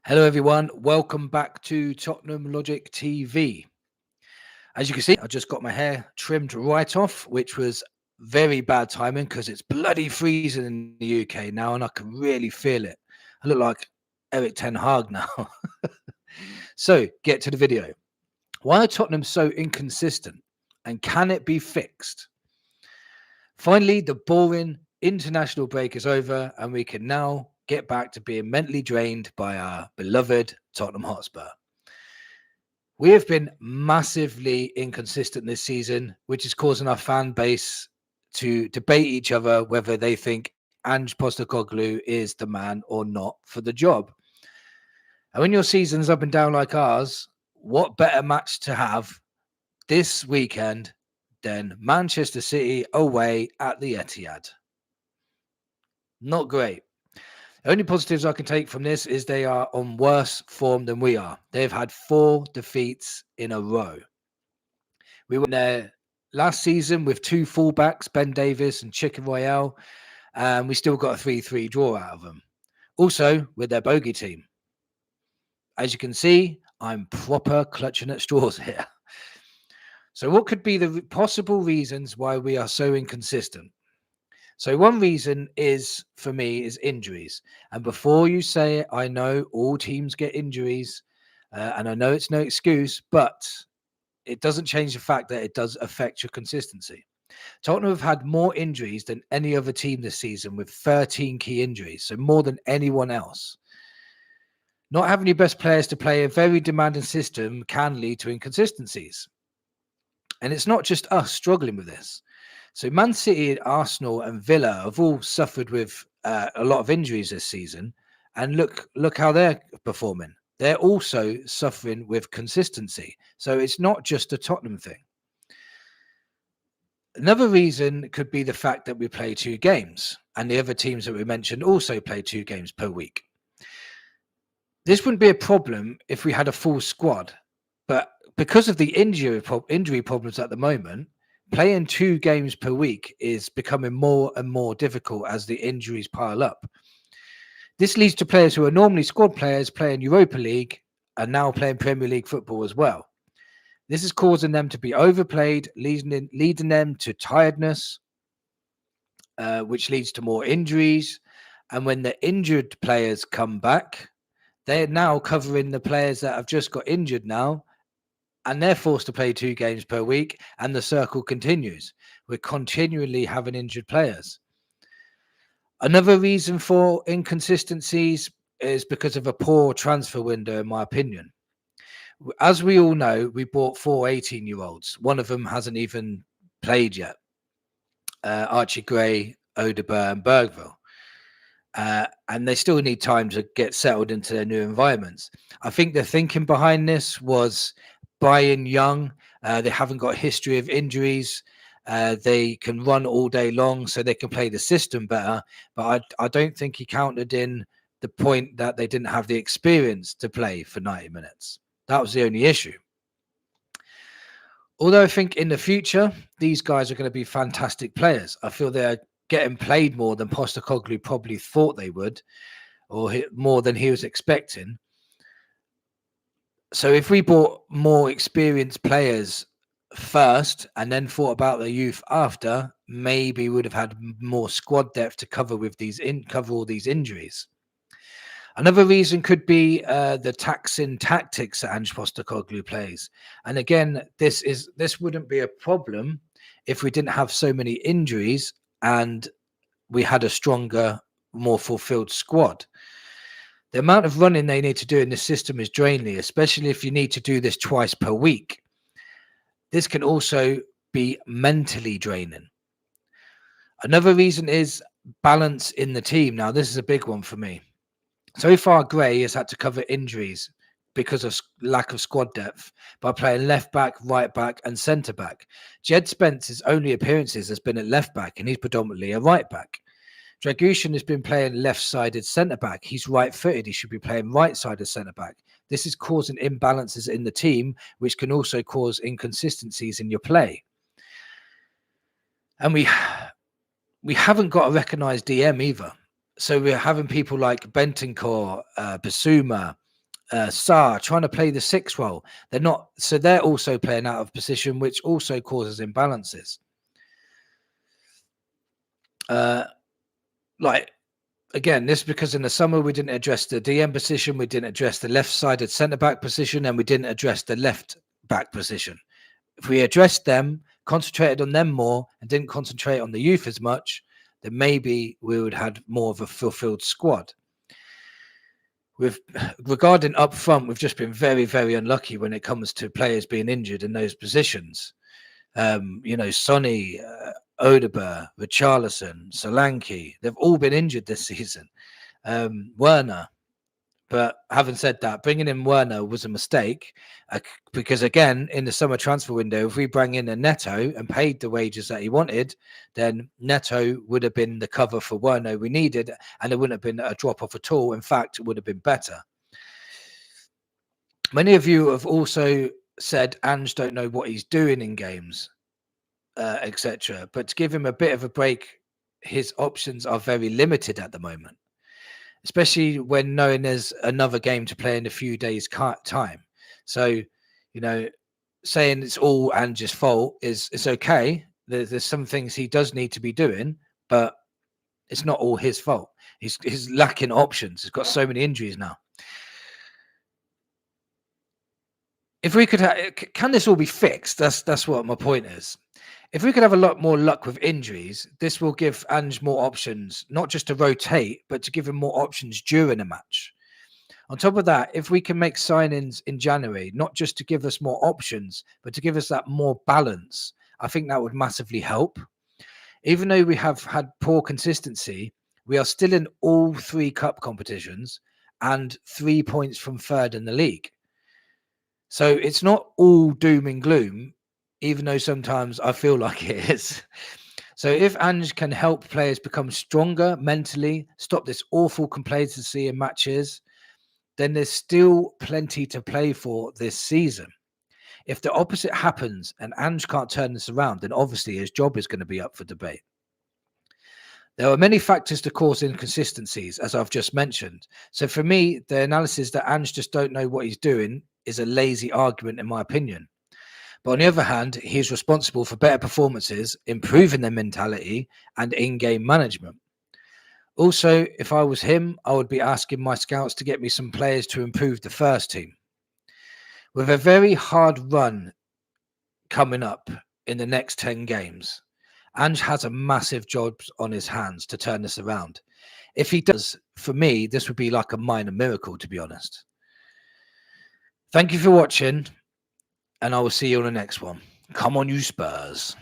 Hello, everyone. Welcome back to Tottenham Logic TV. As you can see, I just got my hair trimmed right off, which was very bad timing because it's bloody freezing in the UK now, and I can really feel it. I look like Eric Ten Hag now. So, get to the video. Why are Tottenham so inconsistent, and can it be fixed? Finally, the boring international break is over, and we can now get back to being mentally drained by our beloved Tottenham Hotspur. We have been massively inconsistent this season, which is causing our fan base to debate each other whether they think Ange Postecoglou is the man or not for the job. And when your season's up and down like ours, what better match to have this weekend than Manchester City away at the Etihad? Not great. The only positives I can take from this is they are on worse form than we are. They've had 4 defeats in a row. We went there last season with 2 fullbacks, Ben Davies and Chicken Royale, and we still got a 3-3 draw out of them. Also, with their bogey team. As you can see, I'm proper clutching at straws here. So what could be the possible reasons why we are so inconsistent? So one reason is, for me, is injuries. And before you say it, I know all teams get injuries, and I know it's no excuse, but it doesn't change the fact that it does affect your consistency. Tottenham have had more injuries than any other team this season, with 13 key injuries, so more than anyone else. Not having your best players to play a very demanding system can lead to inconsistencies. And it's not just us struggling with this. So Man City, Arsenal and Villa have all suffered with a lot of injuries this season. And look how they're performing. They're also suffering with consistency. So it's not just a Tottenham thing. Another reason could be the fact that we play 2 games. And the other teams that we mentioned also play 2 games per week. This wouldn't be a problem if we had a full squad. But because of the injury problems at the moment, playing 2 games per week is becoming more and more difficult as the injuries pile up. This leads to players who are normally squad players playing Europa League and now playing Premier League football as well. This is causing them to be overplayed, leading them to tiredness, which leads to more injuries. And when the injured players come back, they're now covering the players that have just got injured now, and they're forced to play 2 games per week, and the circle continues. We're continually having injured players. Another reason for inconsistencies is because of a poor transfer window, in my opinion. As we all know, we bought 4 18-year-olds. One of them hasn't even played yet. Archie Gray, Odegaard and Bergville. And they still need time to get settled into their new environments. I think the thinking behind this was buying young. They haven't got a history of injuries. They can run all day long, so they can play the system better. But I don't think he counted in the point that they didn't have the experience to play for 90 minutes. That was the only issue. Although I think in the future, these guys are going to be fantastic players. I feel they're getting played more than Postecoglou probably thought they would, or more than he was expecting. So if we bought more experienced players first and then thought about the youth after, maybe we would have had more squad depth to cover all these injuries. Another reason could be the taxing tactics that Ange Postecoglou plays. And again, this wouldn't be a problem if we didn't have so many injuries and we had a stronger, more fulfilled squad. The amount of running they need to do in this system is draining, especially if you need to do this twice per week. This can also be mentally draining. Another reason is balance in the team. Now, this is a big one for me. So far, Gray has had to cover injuries because of lack of squad depth by playing left back, right back, and centre back. Jed Spence's only appearances has been at left back, and he's predominantly a right back. Dragushin has been playing left-sided centre-back. He's right-footed. He should be playing right-sided centre-back. This is causing imbalances in the team, which can also cause inconsistencies in your play. And we haven't got a recognised DM either. So we're having people like Bentancur, Basuma, Sarr trying to play the 6 role. They're not, so they're also playing out of position, which also causes imbalances. Like, again, this is because in the summer we didn't address the DM position, we didn't address the left-sided centre-back position, and we didn't address the left-back position. If we addressed them, concentrated on them more, and didn't concentrate on the youth as much, then maybe we would have more of a fulfilled squad. Regarding up front, we've just been very, very unlucky when it comes to players being injured in those positions. Sonny, Odegaard, Richarlison, Solanke, they've all been injured this season. Werner. But having said that, bringing in Werner was a mistake because, again, in the summer transfer window, if we bring in a Neto and paid the wages that he wanted, then Neto would have been the cover for Werner we needed, and it wouldn't have been a drop-off at all. In fact, it would have been better. Many of you have also said Ange don't know what he's doing in games, etc. But to give him a bit of a break, his options are very limited at the moment, especially when knowing there's another game to play in a few days' time. So, saying it's all Ange's fault is okay. There's some things he does need to be doing, but it's not all his fault. He's lacking options. He's got so many injuries now. If we could can this all be fixed? That's what my point is. If we could have a lot more luck with injuries, this will give Ange more options, not just to rotate, but to give him more options during a match. On top of that, if we can make signings in January, not just to give us more options, but to give us that more balance, I think that would massively help. Even though we have had poor consistency, we are still in all 3 cup competitions and 3 points from third in the league. So it's not all doom and gloom, even though sometimes I feel like it is. So if Ange can help players become stronger mentally, stop this awful complacency in matches, then there's still plenty to play for this season. If the opposite happens and Ange can't turn this around, then obviously his job is going to be up for debate. There are many factors to cause inconsistencies, as I've just mentioned. So for me, the analysis that Ange just don't know what he's doing is a lazy argument, in my opinion. But on the other hand, he's responsible for better performances, improving their mentality, and in-game management. Also, if I was him, I would be asking my scouts to get me some players to improve the first team. With a very hard run coming up in the next 10 games, Ange has a massive job on his hands to turn this around. If he does, for me, this would be like a minor miracle, to be honest. Thank you for watching, and I will see you on the next one. Come on, you Spurs.